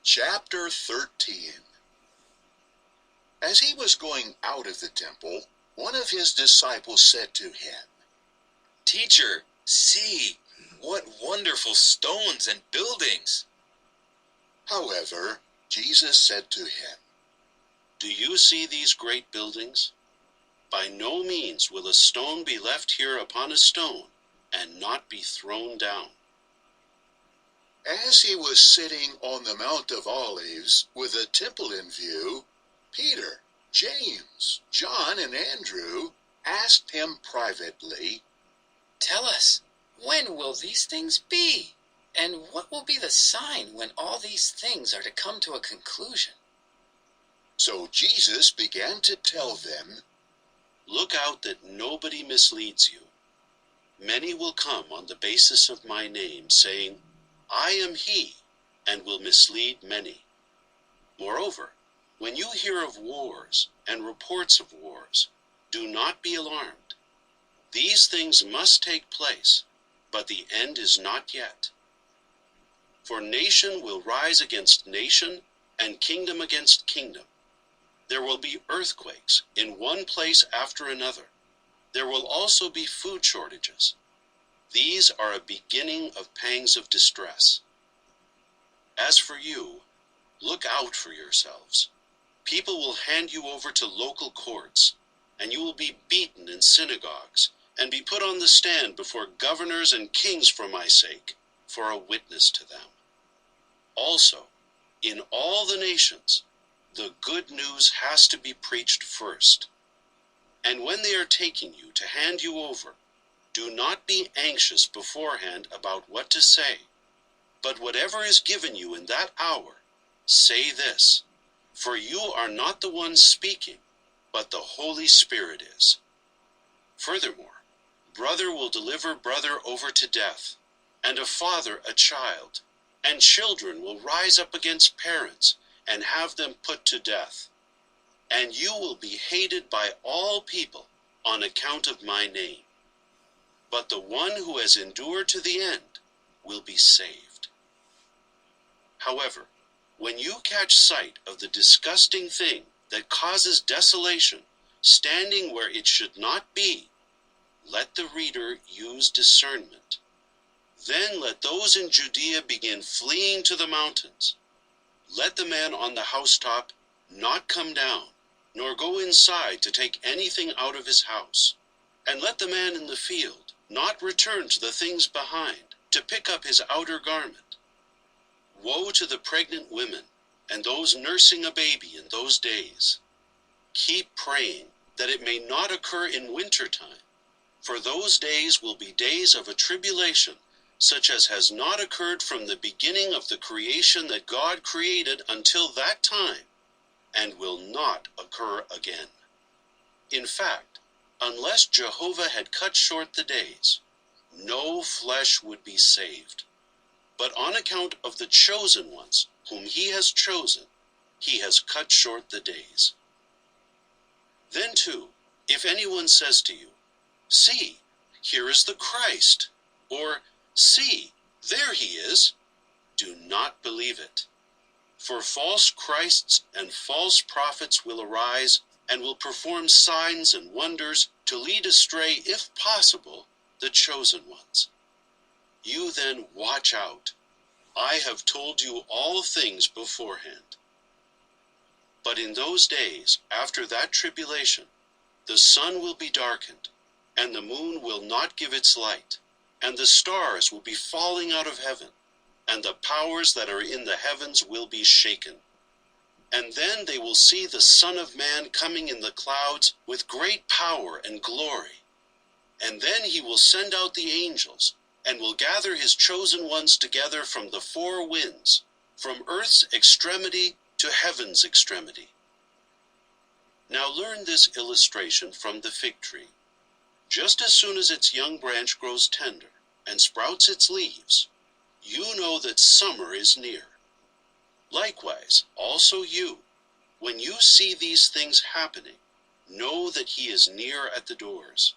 Chapter 13. As he was going out of the temple, one of his disciples said to him, "Teacher, see, what wonderful stones and buildings!" However, Jesus said to him, "Do you see these great buildings? By no means will a stone be left here upon a stone and not be thrown down." As he was sitting on the Mount of Olives with the temple in view, Peter, James, John, and Andrew asked him privately, "Tell us, when will these things be? And what will be the sign when all these things are to come to a conclusion?" So Jesus began to tell them, "Look out that nobody misleads you. Many will come on the basis of my name, saying, 'I am he,' and will mislead many. Moreover, when you hear of wars and reports of wars, do not be alarmed. These things must take place, but the end is not yet. For nation will rise against nation, and kingdom against kingdom. There will be earthquakes in one place after another. There will also be food shortages. These are a beginning of pangs of distress. As for you, look out for yourselves. People will hand you over to local courts, and you will be beaten in synagogues, and be put on the stand before governors and kings for my sake, for a witness to them. Also, in all the nations, the good news has to be preached first. And when they are taking you to hand you over, do not be anxious beforehand about what to say, but whatever is given you in that hour, say this, for you are not the one speaking, but the Holy Spirit is. Furthermore, brother will deliver brother over to death, and a father a child, and children will rise up against parents and have them put to death. And you will be hated by all people on account of my name. But the one who has endured to the end will be saved. However, when you catch sight of the disgusting thing that causes desolation, standing where it should not be, let the reader use discernment. Then let those in Judea begin fleeing to the mountains. Let the man on the housetop not come down, nor go inside to take anything out of his house. And let the man in the field not return to the things behind, to pick up his outer garment. Woe to the pregnant women and those nursing a baby in those days. Keep praying that it may not occur in winter time, for those days will be days of a tribulation, such as has not occurred from the beginning of the creation that God created until that time, and will not occur again. In fact, unless Jehovah had cut short the days, no flesh would be saved. But on account of the chosen ones, whom he has chosen, he has cut short the days. Then too, if anyone says to you, 'See, here is the Christ,' or 'See, there he is,' do not believe it. For false Christs and false prophets will arise and will perform signs and wonders to lead astray, if possible, the chosen ones. You then watch out. I have told you all things beforehand. But in those days, after that tribulation, the sun will be darkened, and the moon will not give its light, and the stars will be falling out of heaven, and the powers that are in the heavens will be shaken. And then they will see the Son of Man coming in the clouds with great power and glory. And then he will send out the angels, and will gather his chosen ones together from the four winds, from earth's extremity to heaven's extremity. Now learn this illustration from the fig tree. Just as soon as its young branch grows tender and sprouts its leaves, you know that summer is near. Likewise, also you, when you see these things happening, know that he is near at the doors.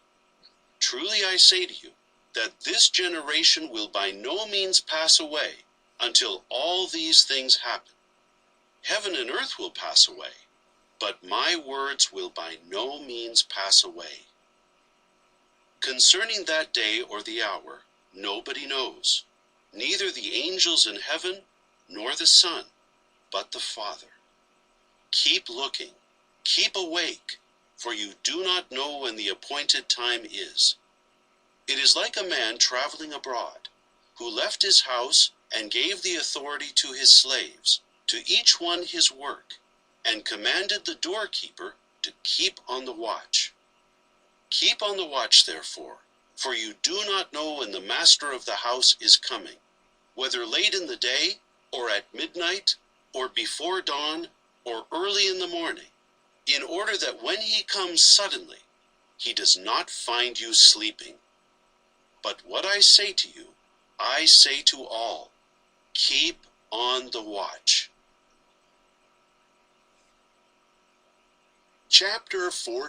Truly I say to you, that this generation will by no means pass away until all these things happen. Heaven and earth will pass away, but my words will by no means pass away. Concerning that day or the hour, nobody knows, neither the angels in heaven, nor the Son, but the Father. Keep looking, keep awake, for you do not know when the appointed time is. It is like a man traveling abroad, who left his house and gave the authority to his slaves, to each one his work, and commanded the doorkeeper to keep on the watch. Keep on the watch, therefore, for you do not know when the master of the house is coming, whether late in the day, or at midnight, or before dawn, or early in the morning, in order that when he comes suddenly, he does not find you sleeping. But what I say to you, I say to all, keep on the watch. Chapter 14.